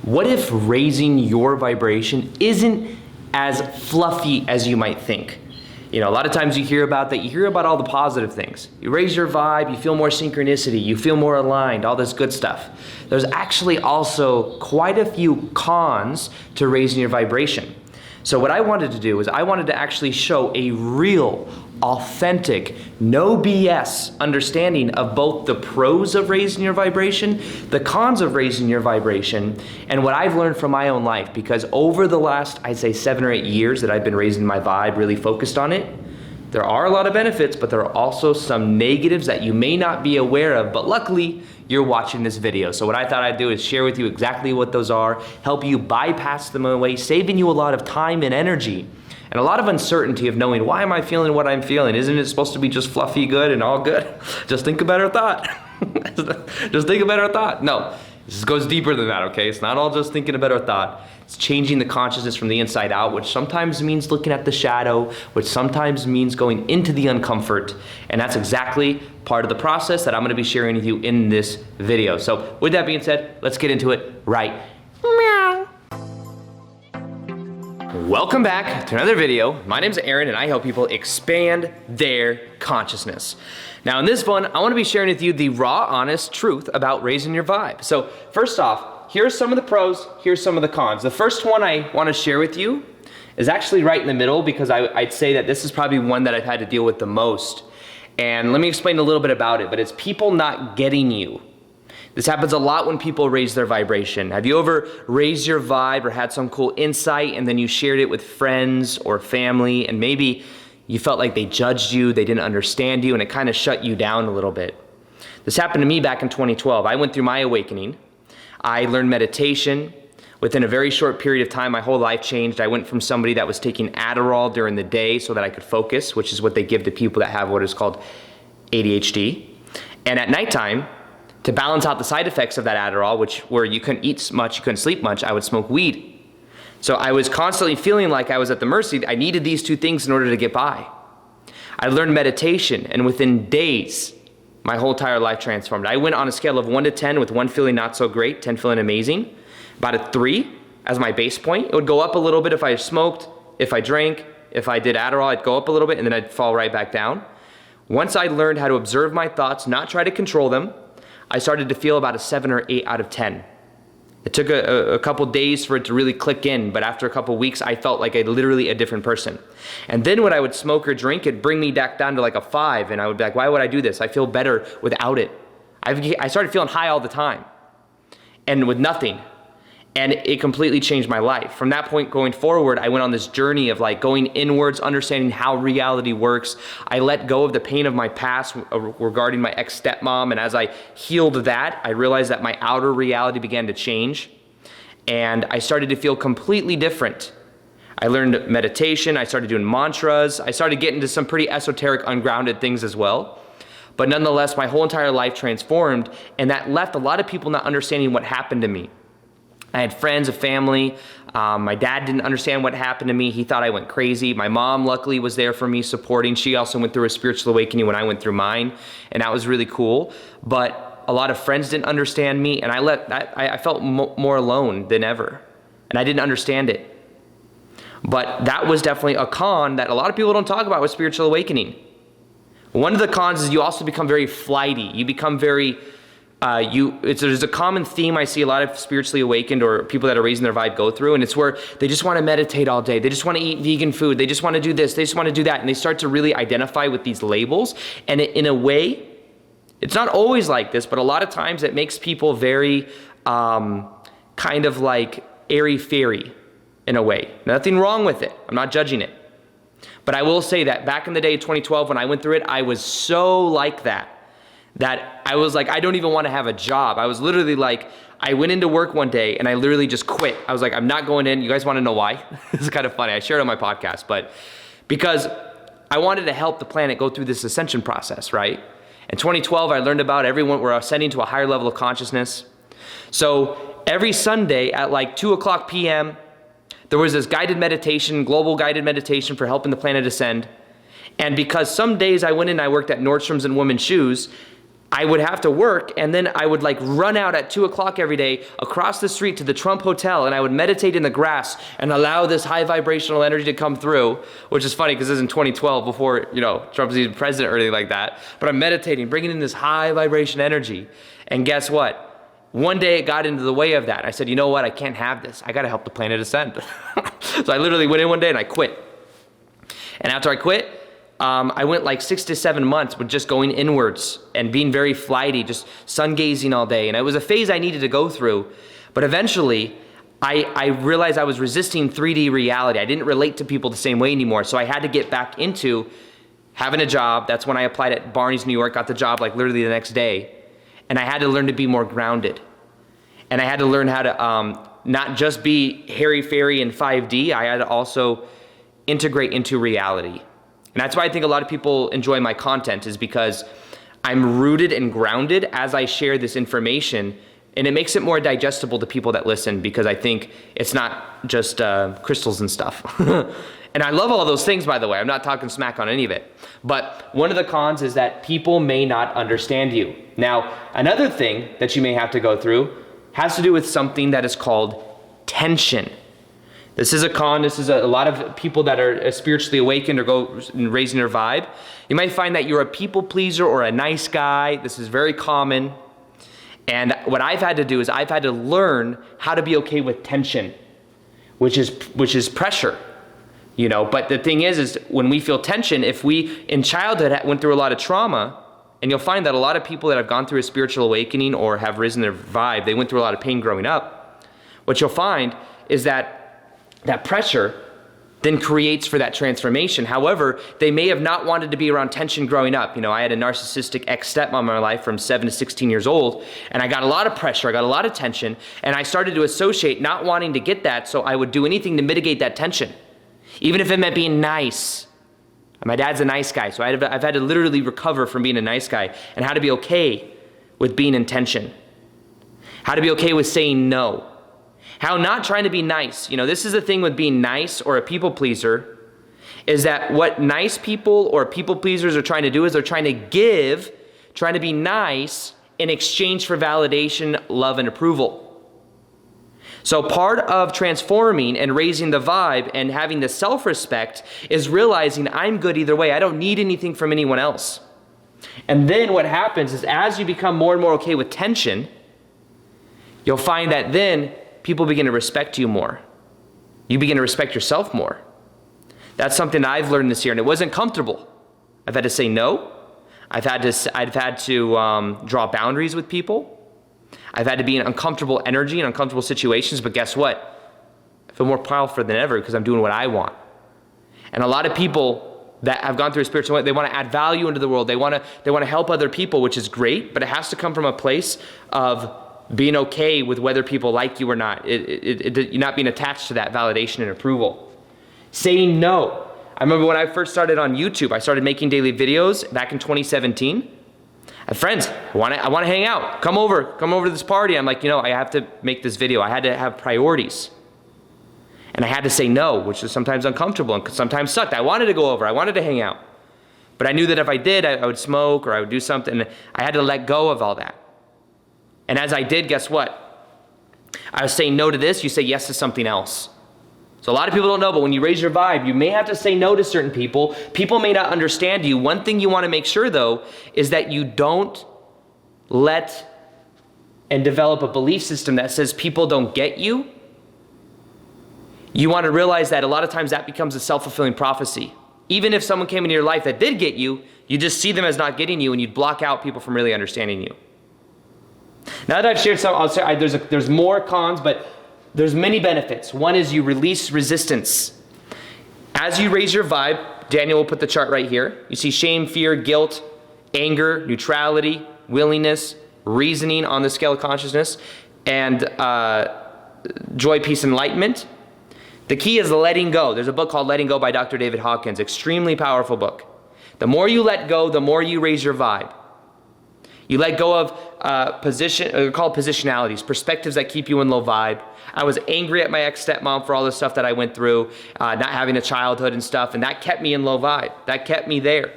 What if raising your vibration isn't as fluffy as you might think? You know, a lot of times you hear about all the positive things. You raise your vibe, you feel more synchronicity, you feel more aligned, all this good stuff. There's actually also quite a few cons to raising your vibration. So what I wanted to do is I wanted to actually show a real, authentic, no BS understanding of both the pros of raising your vibration, the cons of raising your vibration, and what I've learned from my own life. Because over the last, I'd say 7 or 8 years that I've been raising my vibe, really focused on it, there are a lot of benefits, but there are also some negatives that you may not be aware of, but luckily you're watching this video. So what I thought I'd do is share with you exactly what those are, help you bypass them away, saving you a lot of time and energy and a lot of uncertainty of knowing, why am I feeling what I'm feeling? Isn't it supposed to be just fluffy good and all good? Just think a better thought. Just think a better thought. No, this goes deeper than that, okay? It's not all just thinking a better thought. It's changing the consciousness from the inside out, which sometimes means looking at the shadow, which sometimes means going into the uncomfort. And that's exactly part of the process that I'm gonna be sharing with you in this video. So with that being said, let's get into it right now. Welcome back to another video. My name's Aaron and I help people expand their consciousness. Now in this one, I wanna be sharing with you the raw, honest truth about raising your vibe. So first off, here's some of the pros, here's some of the cons. The first one I wanna share with you is actually right in the middle, because I'd say that this is probably one that I've had to deal with the most. And let me explain a little bit about it, but it's people not getting you. This happens a lot when people raise their vibration. Have you ever raised your vibe or had some cool insight and then you shared it with friends or family and maybe you felt like they judged you, they didn't understand you, and it kind of shut you down a little bit? This happened to me back in 2012. I went through my awakening. I learned meditation. Within a very short period of time, my whole life changed. I went from somebody that was taking Adderall during the day so that I could focus, which is what they give to people that have what is called ADHD. And at nighttime, to balance out the side effects of that Adderall, where you couldn't eat much, you couldn't sleep much, I would smoke weed. So I was constantly feeling like I was at the mercy. I needed these two things in order to get by. I learned meditation, and within days, my whole entire life transformed. I went on a scale of 1 to 10, with 1 feeling not so great, 10 feeling amazing. About a 3 as my base point. It would go up a little bit if I smoked, if I drank, if I did Adderall, I'd go up a little bit and then I'd fall right back down. Once I learned how to observe my thoughts, not try to control them, I started to feel about a 7 or 8 out of 10. It took a couple days for it to really click in, but after a couple weeks, I felt like literally a different person. And then when I would smoke or drink, it'd bring me back down to like a 5, and I would be like, why would I do this? I feel better without it. I started feeling high all the time, and with nothing. And it completely changed my life. From that point going forward, I went on this journey of like going inwards, understanding how reality works. I let go of the pain of my past regarding my ex-stepmom, and as I healed that, I realized that my outer reality began to change, and I started to feel completely different. I learned meditation, I started doing mantras, I started getting into some pretty esoteric, ungrounded things as well. But nonetheless, my whole entire life transformed, and that left a lot of people not understanding what happened to me. I had friends, a family. My dad didn't understand what happened to me. He thought I went crazy. My mom luckily was there for me, supporting. She also went through a spiritual awakening when I went through mine, and that was really cool. But a lot of friends didn't understand me, and I felt more alone than ever, and I didn't understand it. But that was definitely a con that a lot of people don't talk about with spiritual awakening. One of the cons is you also become very flighty. You become very there's a common theme I see a lot of spiritually awakened or people that are raising their vibe go through, and it's where they just want to meditate all day. They just want to eat vegan food. They just want to do this. They just want to do that. And they start to really identify with these labels. And in a way, it's not always like this, but a lot of times it makes people very kind of like airy-fairy in a way. Nothing wrong with it. I'm not judging it. But I will say that back in the day, 2012, when I went through it, I was so like that I was like, I don't even want to have a job. I was literally like, I went into work one day and I literally just quit. I was like, I'm not going in. You guys want to know why? This is kind of funny. I shared it on my podcast, but because I wanted to help the planet go through this ascension process, right? In 2012, I learned about everyone were ascending to a higher level of consciousness. So every Sunday at like 2:00 p.m., there was this guided meditation, global guided meditation for helping the planet ascend. And because some days I went in and I worked at Nordstrom's and Women's Shoes, I would have to work, and then I would like run out at 2 o'clock every day across the street to the Trump Hotel, and I would meditate in the grass and allow this high vibrational energy to come through, which is funny because this is in 2012 before, Trump was even president or anything like that. But I'm meditating, bringing in this high vibration energy. And guess what? One day it got into the way of that. I said, you know what? I can't have this. I got to help the planet ascend. So I literally went in one day and I quit. And after I quit, I went like 6 to 7 months with just going inwards and being very flighty, just sun gazing all day. And it was a phase I needed to go through. But eventually, I realized I was resisting 3D reality. I didn't relate to people the same way anymore. So I had to get back into having a job. That's when I applied at Barney's, New York, got the job like literally the next day. And I had to learn to be more grounded. And I had to learn how to not just be hairy-fairy in 5D. I had to also integrate into reality. And that's why I think a lot of people enjoy my content, is because I'm rooted and grounded as I share this information, and it makes it more digestible to people that listen, because I think it's not just crystals and stuff. And I love all those things, by the way. I'm not talking smack on any of it. But one of the cons is that people may not understand you. Now, another thing that you may have to go through has to do with something that is called tension. This is a con. This is a lot of people that are spiritually awakened or go raising their vibe. You might find that you're a people pleaser or a nice guy. This is very common. And what I've had to do is I've had to learn how to be okay with tension, which is pressure. But the thing is when we feel tension, if we in childhood went through a lot of trauma, and you'll find that a lot of people that have gone through a spiritual awakening or have risen their vibe, they went through a lot of pain growing up. What you'll find is that pressure then creates for that transformation. However, they may have not wanted to be around tension growing up. I had a narcissistic ex-stepmom in my life from 7 to 16 years old, and I got a lot of pressure, I got a lot of tension, and I started to associate not wanting to get that, so I would do anything to mitigate that tension, even if it meant being nice. My dad's a nice guy, so I've had to literally recover from being a nice guy, and how to be okay with being in tension, how to be okay with saying no. How not trying to be nice. This is the thing with being nice or a people pleaser, is that what nice people or people pleasers are trying to do is they're trying to give, trying to be nice in exchange for validation, love, and approval. So part of transforming and raising the vibe and having the self-respect is realizing I'm good either way. I don't need anything from anyone else. And then what happens is as you become more and more okay with tension, you'll find that then people begin to respect you more. You begin to respect yourself more. That's something I've learned this year, and it wasn't comfortable. I've had to say no. I've had to draw boundaries with people. I've had to be in uncomfortable energy and uncomfortable situations, but guess what? I feel more powerful than ever because I'm doing what I want. And a lot of people that have gone through a spiritual way, they want to add value into the world. They want to help other people, which is great, but it has to come from a place of being okay with whether people like you or not. You're not being attached to that validation and approval. Saying no. I remember when I first started on YouTube, I started making daily videos back in 2017. I had friends, I want to hang out. Come over to this party. I'm like, I have to make this video. I had to have priorities. And I had to say no, which is sometimes uncomfortable and sometimes sucked. I wanted to go over. I wanted to hang out. But I knew that if I did, I would smoke or I would do something. I had to let go of all that. And as I did, guess what? I was saying no to this, you say yes to something else. So a lot of people don't know, but when you raise your vibe, you may have to say no to certain people. People may not understand you. One thing you want to make sure, though, is that you don't let and develop a belief system that says people don't get you. You want to realize that a lot of times that becomes a self-fulfilling prophecy. Even if someone came into your life that did get you, you just see them as not getting you and you'd block out people from really understanding you. Now that I've shared some, I'll say there's more cons, but there's many benefits. One is you release resistance. As you raise your vibe, Daniel will put the chart right here. You see shame, fear, guilt, anger, neutrality, willingness, reasoning on the scale of consciousness, and joy, peace, enlightenment. The key is letting go. There's a book called Letting Go by Dr. David Hawkins. Extremely powerful book. The more you let go, the more you raise your vibe. You let go of they're called positionalities, perspectives that keep you in low vibe. I was angry at my ex-stepmom for all the stuff that I went through, not having a childhood and stuff, and that kept me in low vibe. That kept me there.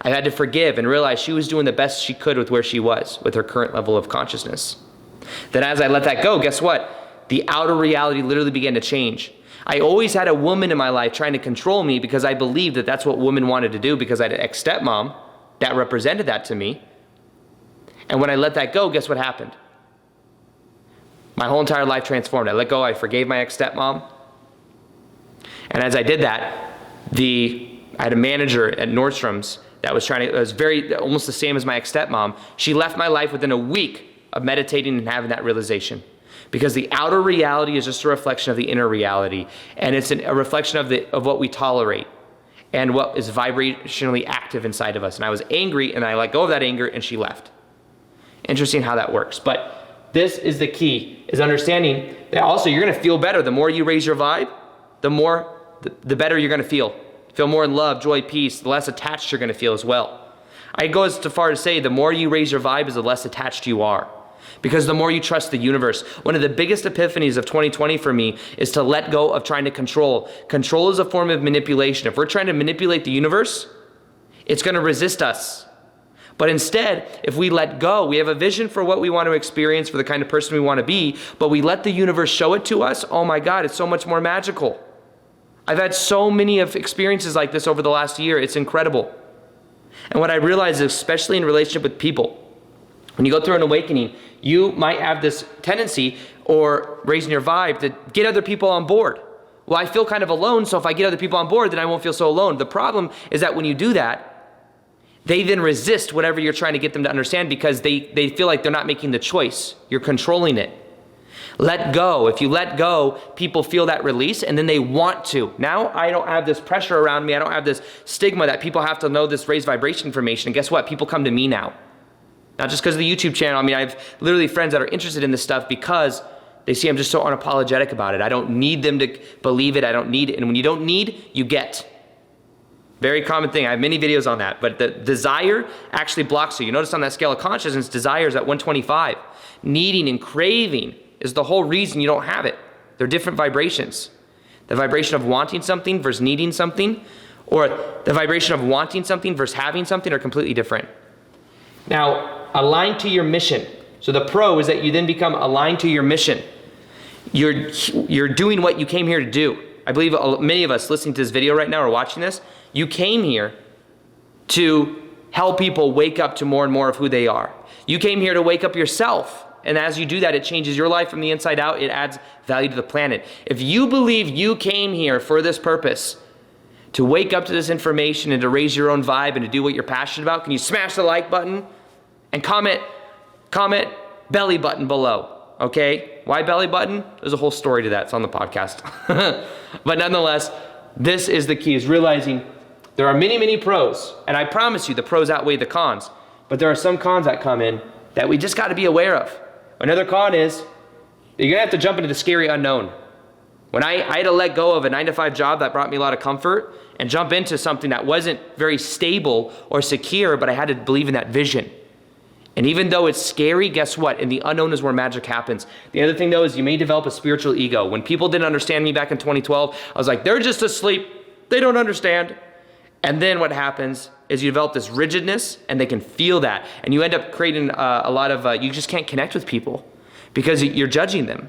I had to forgive and realize she was doing the best she could with where she was, with her current level of consciousness. Then as I let that go, guess what? The outer reality literally began to change. I always had a woman in my life trying to control me because I believed that that's what women wanted to do, because I had an ex-stepmom that represented that to me. And when I let that go, guess what happened? My whole entire life transformed. I let go, I forgave my ex-stepmom. And as I did that, I had a manager at Nordstrom's that was almost the same as my ex-stepmom. She left my life within a week of meditating and having that realization. Because the outer reality is just a reflection of the inner reality. And it's a reflection of what we tolerate and what is vibrationally active inside of us. And I was angry, and I let go of that anger, and she left. Interesting how that works. But this is the key, is understanding that also you're going to feel better. The more you raise your vibe, the better you're going to feel. Feel more in love, joy, peace, the less attached you're going to feel as well. I go as far to say the more you raise your vibe is the less attached you are. Because the more you trust the universe. One of the biggest epiphanies of 2020 for me is to let go of trying to control. Control is a form of manipulation. If we're trying to manipulate the universe, it's going to resist us. But instead, if we let go, we have a vision for what we want to experience, for the kind of person we want to be, but we let the universe show it to us, oh my God, it's so much more magical. I've had so many of experiences like this over the last year. It's incredible. And what I realize is, especially in relationship with people, when you go through an awakening, you might have this tendency, or raising your vibe, to get other people on board. Well, I feel kind of alone, so if I get other people on board, then I won't feel so alone. The problem is that when you do that, they then resist whatever you're trying to get them to understand, because they feel like they're not making the choice. You're controlling it. Let go. If you let go, people feel that release, and then they want to. Now I don't have this pressure around me. I don't have this stigma that people have to know this raised vibration information. And guess what? People come to me now. Not just because of the YouTube channel. I mean, I have literally friends that are interested in this stuff because they see I'm just so unapologetic about it. I don't need them to believe it. I don't need it. And when you don't need, you get. Very common thing. I have many videos on that. But the desire actually blocks you. You notice on that scale of consciousness, desire is at 125. Needing and craving is the whole reason you don't have it. They're different vibrations. The vibration of wanting something versus needing something, or the vibration of wanting something versus having something, are completely different. Now, aligned to your mission. So the pro is that you then become aligned to your mission. You're doing what you came here to do. I believe many of us listening to this video right now or watching this, you came here to help people wake up to more and more of who they are. You came here to wake up yourself. And as you do that, it changes your life from the inside out. It adds value to the planet. If you believe you came here for this purpose, to wake up to this information and to raise your own vibe and to do what you're passionate about, can you smash the like button and comment belly button below, okay? Why belly button? There's a whole story to that. It's on the podcast. But nonetheless, this is the key, is realizing there are many, many pros. And I promise you the pros outweigh the cons. But there are some cons that come in that we just got to be aware of. Another con is you're going to have to jump into the scary unknown. When I had to let go of a 9-to-5 job that brought me a lot of comfort and jump into something that wasn't very stable or secure, but I had to believe in that vision. And even though it's scary, guess what? In the unknown is where magic happens. The other thing though is you may develop a spiritual ego. When people didn't understand me back in 2012, I was like, they're just asleep. They don't understand. And then what happens is you develop this rigidness, and they can feel that. And you end up creating a lot of, you just can't connect with people because you're judging them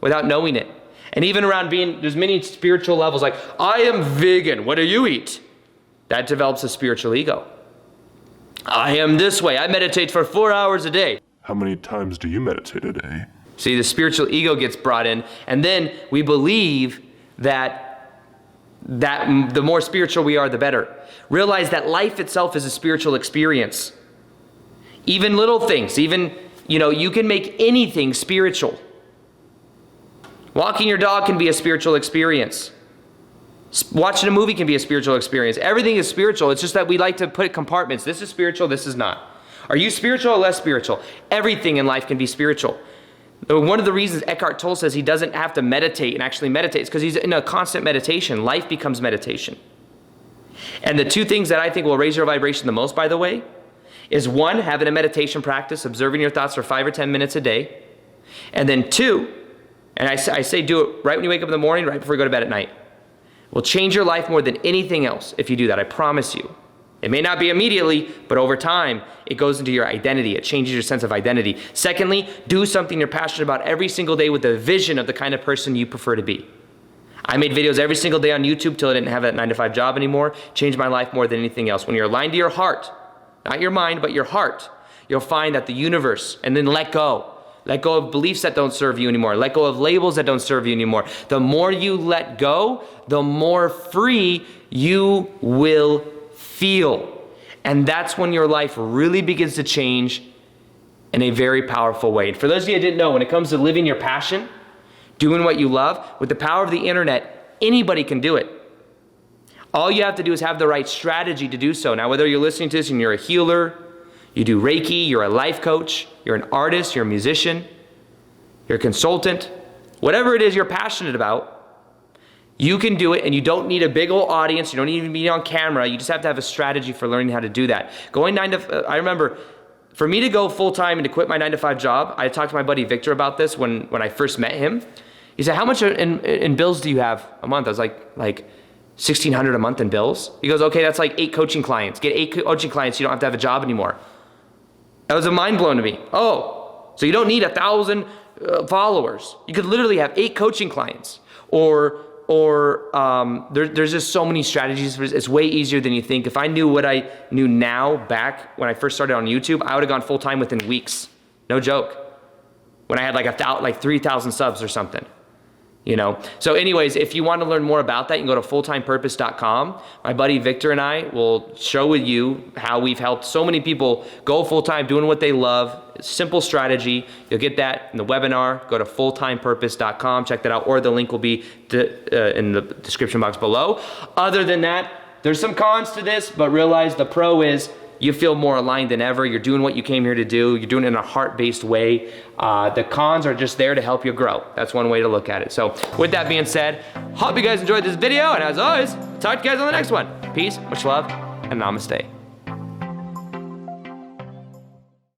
without knowing it. And even around there's many spiritual levels, like, I am vegan, what do you eat? That develops a spiritual ego. I am this way, I meditate for 4 hours a day. How many times do you meditate a day? See, the spiritual ego gets brought in, and then we believe that the more spiritual we are, the better. Realize that life itself is a spiritual experience. Even little things, you can make anything spiritual. Walking your dog can be a spiritual experience. Watching a movie can be a spiritual experience. Everything is spiritual. It's just that we like to put compartments. This is spiritual, this is not. Are you spiritual or less spiritual? Everything in life can be spiritual. One of the reasons Eckhart Tolle says he doesn't have to meditate and actually meditate is because he's in a constant meditation. Life becomes meditation. And the two things that I think will raise your vibration the most, by the way, is one, having a meditation practice, observing your thoughts for 5 or 10 minutes a day. And then two, and I say do it right when you wake up in the morning, right before you go to bed at night. Will change your life more than anything else if you do that, I promise you. It may not be immediately, but over time, it goes into your identity. It changes your sense of identity. Secondly, do something you're passionate about every single day with a vision of the kind of person you prefer to be. I made videos every single day on YouTube till I didn't have that 9-to-5 job anymore. Changed my life more than anything else. When you're aligned to your heart, not your mind, but your heart, you'll find that the universe, and then let go. Let go of beliefs that don't serve you anymore. Let go of labels that don't serve you anymore. The more you let go, the more free you will feel. And that's when your life really begins to change in a very powerful way. And for those of you who didn't know, when it comes to living your passion, doing what you love, with the power of the internet, anybody can do it. All you have to do is have the right strategy to do so. Now, whether you're listening to this and you're a healer, you do Reiki, you're a life coach, you're an artist, you're a musician, you're a consultant, whatever it is you're passionate about, you can do it, and you don't need a big old audience. You don't even be on camera. You just have to have a strategy for learning how to do that. I remember, for me to go full-time and to quit my 9-to-5 job, I talked to my buddy Victor about this when I first met him. He said, how much in bills do you have a month? I was like $1,600 a month in bills. He goes, okay, that's like 8 coaching clients. Get 8 coaching clients, you don't have to have a job anymore. That was a mind blown to me. Oh, so you don't need 1,000 followers. You could literally have 8 coaching clients. There's just so many strategies. It's way easier than you think. If I knew what I knew now back when I first started on YouTube, I would have gone full time within weeks. No joke. When I had like 3,000 subs or something. So anyways, if you want to learn more about that, you can go to fulltimepurpose.com. My buddy Victor and I will show with you how we've helped so many people go full-time doing what they love. Simple strategy. You'll get that in the webinar. Go to fulltimepurpose.com. Check that out, or the link will be in the description box below. Other than that, there's some cons to this, but realize the pro is you feel more aligned than ever. You're doing what you came here to do. You're doing it in a heart-based way. The cons are just there to help you grow. That's one way to look at it. So with that being said, hope you guys enjoyed this video. And as always, talk to you guys on the next one. Peace, much love, and namaste.